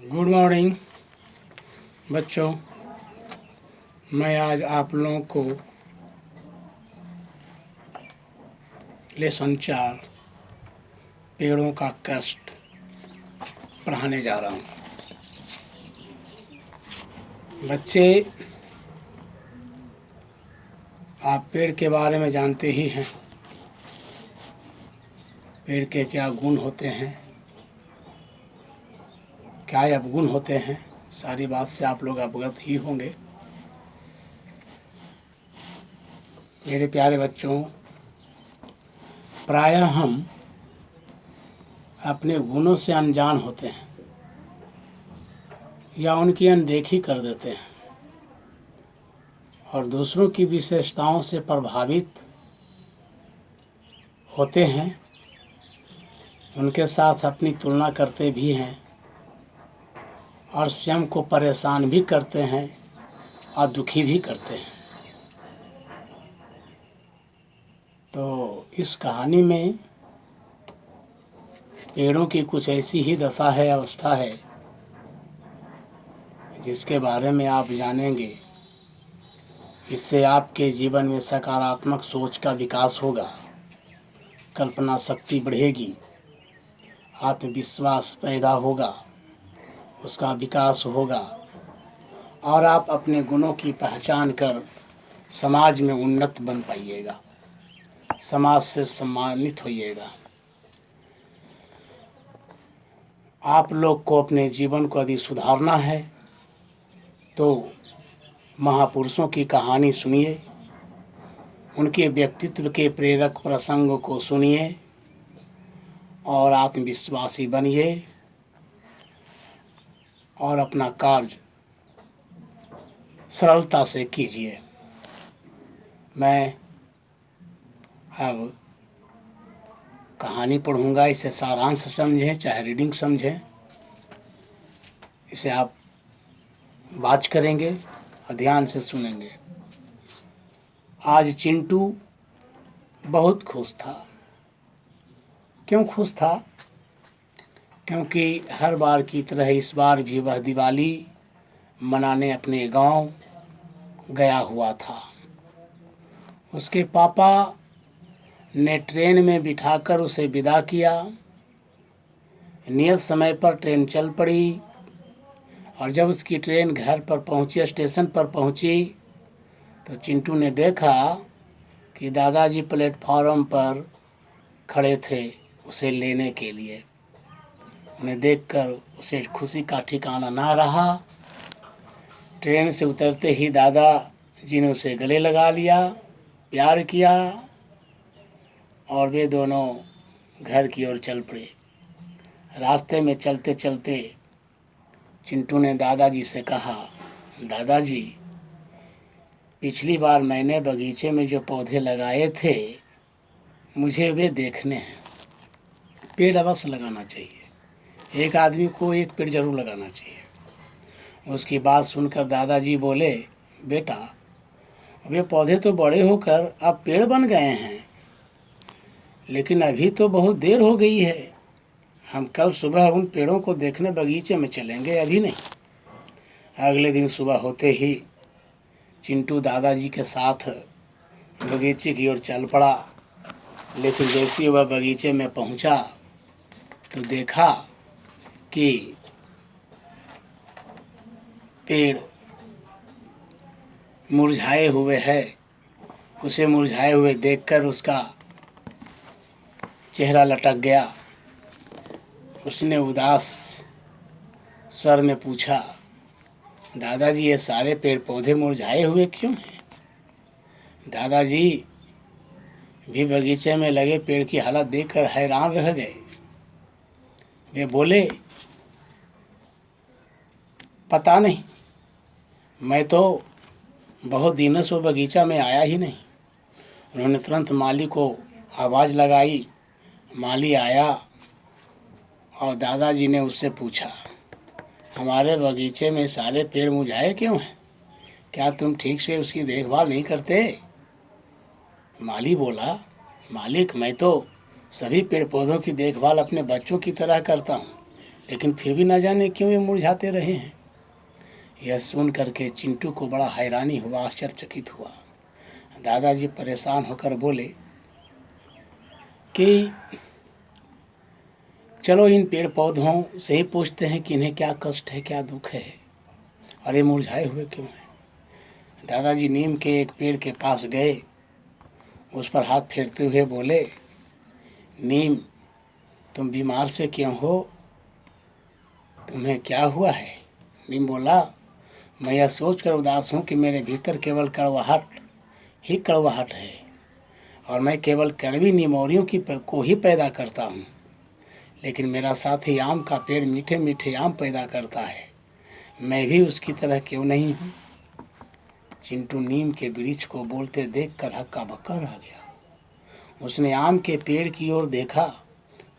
Good morning बच्चों। मैं आज आप लोगों को लेसन 4 पेड़ों का कष्ट पढ़ाने जा रहा हूँ। बच्चे, आप पेड़ के बारे में जानते ही हैं। पेड़ के क्या गुण होते हैं, क्या अवगुण होते हैं, सारी बात से आप लोग अवगत ही होंगे। मेरे प्यारे बच्चों, प्रायः हम अपने गुणों से अनजान होते हैं या उनकी अनदेखी कर देते हैं और दूसरों की विशेषताओं से प्रभावित होते हैं। उनके साथ अपनी तुलना करते भी हैं और स्वयं को परेशान भी करते हैं और दुखी भी करते हैं। तो इस कहानी में पेड़ों की कुछ ऐसी ही दशा है, अवस्था है, जिसके बारे में आप जानेंगे। इससे आपके जीवन में सकारात्मक सोच का विकास होगा, कल्पना शक्ति बढ़ेगी, आत्मविश्वास पैदा होगा, उसका विकास होगा और आप अपने गुणों की पहचान कर समाज में उन्नत बन पाइएगा, समाज से सम्मानित होइएगा। आप लोग को अपने जीवन को यदि सुधारना है तो महापुरुषों की कहानी सुनिए, उनके व्यक्तित्व के प्रेरक प्रसंग को सुनिए और आत्मविश्वासी बनिए और अपना कार्य सरलता से कीजिए। मैं अब कहानी पढ़ूंगा, इसे सारांश समझें चाहे रीडिंग समझें, इसे आप वाच करेंगे और ध्यान से सुनेंगे। आज चिंटू बहुत खुश था। क्यों खुश था? क्योंकि हर बार की तरह इस बार भी वह दिवाली मनाने अपने गांव गया हुआ था। उसके पापा ने ट्रेन में बिठाकर उसे विदा किया। नियत समय पर ट्रेन चल पड़ी और जब उसकी ट्रेन घर पर पहुंची, स्टेशन पर पहुंची, तो चिंटू ने देखा कि दादाजी प्लेटफॉर्म पर खड़े थे उसे लेने के लिए। उन्हें देखकर उसे खुशी का ठिकाना ना रहा। ट्रेन से उतरते ही दादाजी ने उसे गले लगा लिया, प्यार किया और वे दोनों घर की ओर चल पड़े। रास्ते में चलते चलते चिंटू ने दादाजी से कहा, दादाजी, पिछली बार मैंने बगीचे में जो पौधे लगाए थे मुझे वे देखने हैं। पेड़ अवश्य लगाना चाहिए, एक आदमी को एक पेड़ जरूर लगाना चाहिए। उसकी बात सुनकर दादाजी बोले, बेटा, वे पौधे तो बड़े होकर अब पेड़ बन गए हैं, लेकिन अभी तो बहुत देर हो गई है। हम कल सुबह उन पेड़ों को देखने बगीचे में चलेंगे, अभी नहीं। अगले दिन सुबह होते ही चिंटू दादाजी के साथ बगीचे की ओर चल पड़ा। लेकिन जैसे ही वह बगीचे में पहुंचा तो देखा कि पेड़ मुरझाए हुए है। उसे मुरझाए हुए देखकर उसका चेहरा लटक गया। उसने उदास स्वर में पूछा, दादाजी, ये सारे पेड़ पौधे मुरझाए हुए क्यों हैं? दादाजी भी बगीचे में लगे पेड़ की हालत देखकर हैरान रह गए। वे बोले, पता नहीं, मैं तो बहुत दिनों से बगीचा में आया ही नहीं। उन्होंने तुरंत माली को आवाज़ लगाई। माली आया और दादाजी ने उससे पूछा, हमारे बगीचे में सारे पेड़ मुरझाए क्यों हैं? क्या तुम ठीक से उसकी देखभाल नहीं करते? माली बोला, मालिक, मैं तो सभी पेड़ पौधों की देखभाल अपने बच्चों की तरह करता हूँ, लेकिन फिर भी न जाने क्यों ये मुरझाते रहे हैं। यह सुन करके चिंटू को बड़ा हैरानी हुआ, आश्चर्यचकित हुआ। दादाजी परेशान होकर बोले कि चलो इन पेड़ पौधों से ही पूछते हैं कि इन्हें क्या कष्ट है, क्या दुख है और ये मुरझाए हुए क्यों हैं। दादाजी नीम के एक पेड़ के पास गए, उस पर हाथ फेरते हुए बोले, नीम तुम बीमार से क्यों हो, तुम्हें क्या हुआ है। नीम बोला, मैं यह सोचकर उदास हूँ कि मेरे भीतर केवल कड़वाहट ही कड़वाहट है और मैं केवल कड़वी निमोरियों को ही पैदा करता हूँ, लेकिन मेरा साथी आम का पेड़ मीठे मीठे आम पैदा करता है, मैं भी उसकी तरह क्यों नहीं हूँ। चिंटू नीम के वृक्ष को बोलते देखकर हक्का बक्का रह गया। उसने आम के पेड़ की ओर देखा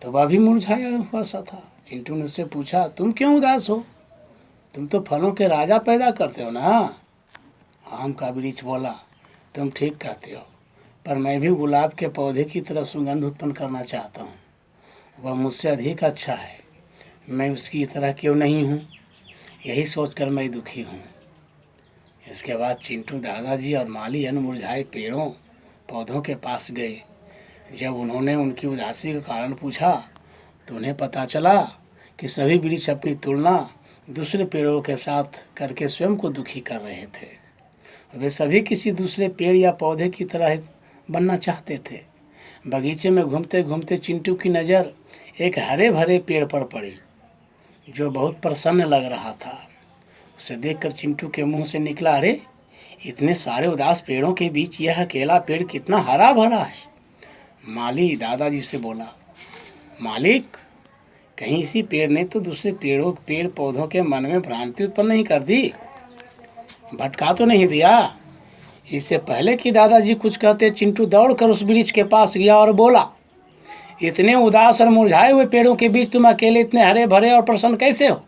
तो वह भी मुरझाया हुआ सा था। चिंटू ने उससे पूछा, तुम क्यों उदास हो, तुम तो फलों के राजा पैदा करते हो ना। आम का वृक्ष बोला, तुम ठीक कहते हो, पर मैं भी गुलाब के पौधे की तरह सुगंध उत्पन्न करना चाहता हूँ, वह मुझसे अधिक अच्छा है, मैं उसकी तरह क्यों नहीं हूँ, यही सोचकर मैं दुखी हूँ। इसके बाद चिंटू दादाजी और माली अन्य मुरझाए पेड़ों पौधों के पास गए। जब उन्होंने उनकी उदासी का कारण पूछा तो उन्हें पता चला कि सभी वृक्ष अपनी तुलना दूसरे पेड़ों के साथ करके स्वयं को दुखी कर रहे थे। वे सभी किसी दूसरे पेड़ या पौधे की तरह बनना चाहते थे। बगीचे में घूमते घूमते चिंटू की नज़र एक हरे भरे पेड़ पर पड़ी जो बहुत प्रसन्न लग रहा था। उसे देखकर चिंटू के मुंह से निकला, अरे इतने सारे उदास पेड़ों के बीच यह अकेला पेड़ कितना हरा भरा है। माली दादाजी से बोला, मालिक कहीं इसी पेड़ ने तो दूसरे पेड़ पौधों के मन में भ्रांति उत्पन्न नहीं कर दी, भटका तो नहीं दिया। इससे पहले कि दादाजी कुछ कहते चिंटू दौड़कर उस वृक्ष के पास गया और बोला, इतने उदास और मुरझाए हुए पेड़ों के बीच तुम अकेले इतने हरे भरे और प्रसन्न कैसे हो।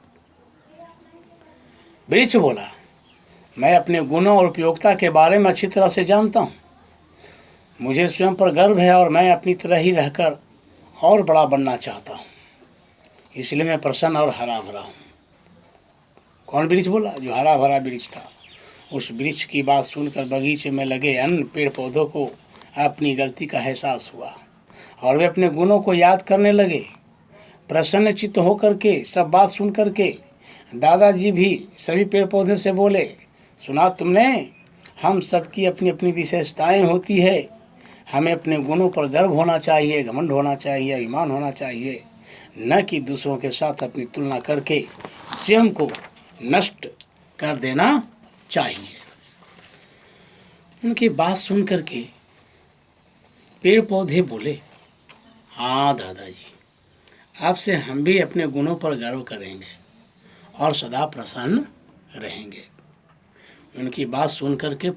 वृक्ष बोला, मैं अपने गुणों और उपयोगिता के बारे में अच्छी तरह से जानता हूँ, मुझे स्वयं पर गर्व है और मैं अपनी तरह ही रहकर और बड़ा बनना चाहता हूँ, इसलिए मैं प्रसन्न और हरा भरा हूँ। कौन वृक्ष बोला, जो हरा भरा वृक्ष था। उस वृक्ष की बात सुनकर बगीचे में लगे अन्य पेड़ पौधों को अपनी गलती का एहसास हुआ और वे अपने गुणों को याद करने लगे। प्रसन्न चित्त होकर के सब बात सुन करके दादाजी भी सभी पेड़ पौधे से बोले, सुना तुमने, हम सबकी अपनी अपनी विशेषताएं होती है, हमें अपने गुणों पर गर्व होना चाहिए, घमंड होना चाहिए, अभिमान होना चाहिए, न कि दूसरों के साथ अपनी तुलना करके स्वयं को नष्ट कर देना चाहिए। उनकी बात सुन करके पेड़ पौधे बोले, हाँ दादाजी, आपसे हम भी अपने गुणों पर गर्व करेंगे और सदा प्रसन्न रहेंगे। उनकी बात सुन करके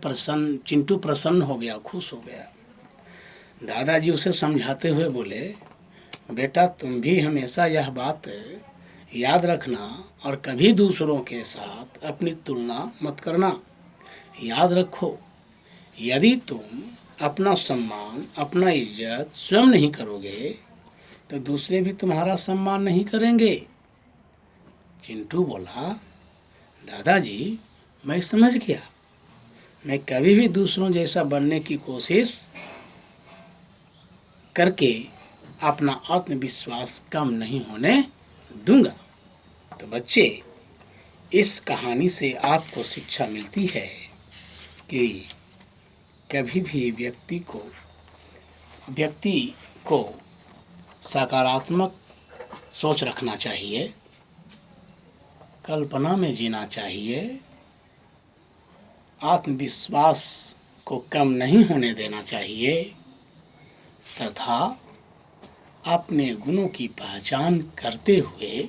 चिंटू प्रसन्न हो गया, खुश हो गया। दादाजी उसे समझाते हुए बोले, बेटा तुम भी हमेशा यह बात याद रखना और कभी दूसरों के साथ अपनी तुलना मत करना। याद रखो, यदि तुम अपना सम्मान, अपना इज्जत स्वयं नहीं करोगे तो दूसरे भी तुम्हारा सम्मान नहीं करेंगे। चिंटू बोला, दादाजी मैं समझ गया, मैं कभी भी दूसरों जैसा बनने की कोशिश करके अपना आत्मविश्वास कम नहीं होने दूंगा। तो बच्चे, इस कहानी से आपको शिक्षा मिलती है कि कभी भी व्यक्ति को सकारात्मक सोच रखना चाहिए, कल्पना में जीना चाहिए, आत्मविश्वास को कम नहीं होने देना चाहिए तथा अपने गुणों की पहचान करते हुए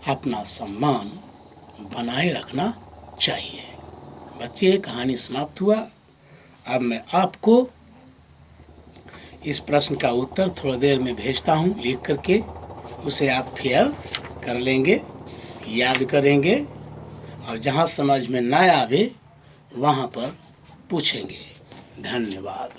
अपना सम्मान बनाए रखना चाहिए। बच्चे, कहानी समाप्त हुआ। अब मैं आपको इस प्रश्न का उत्तर थोड़ी देर में भेजता हूँ लिख करके, उसे आप फेयर कर लेंगे, याद करेंगे और जहाँ समझ में ना आवे वहाँ पर पूछेंगे। धन्यवाद।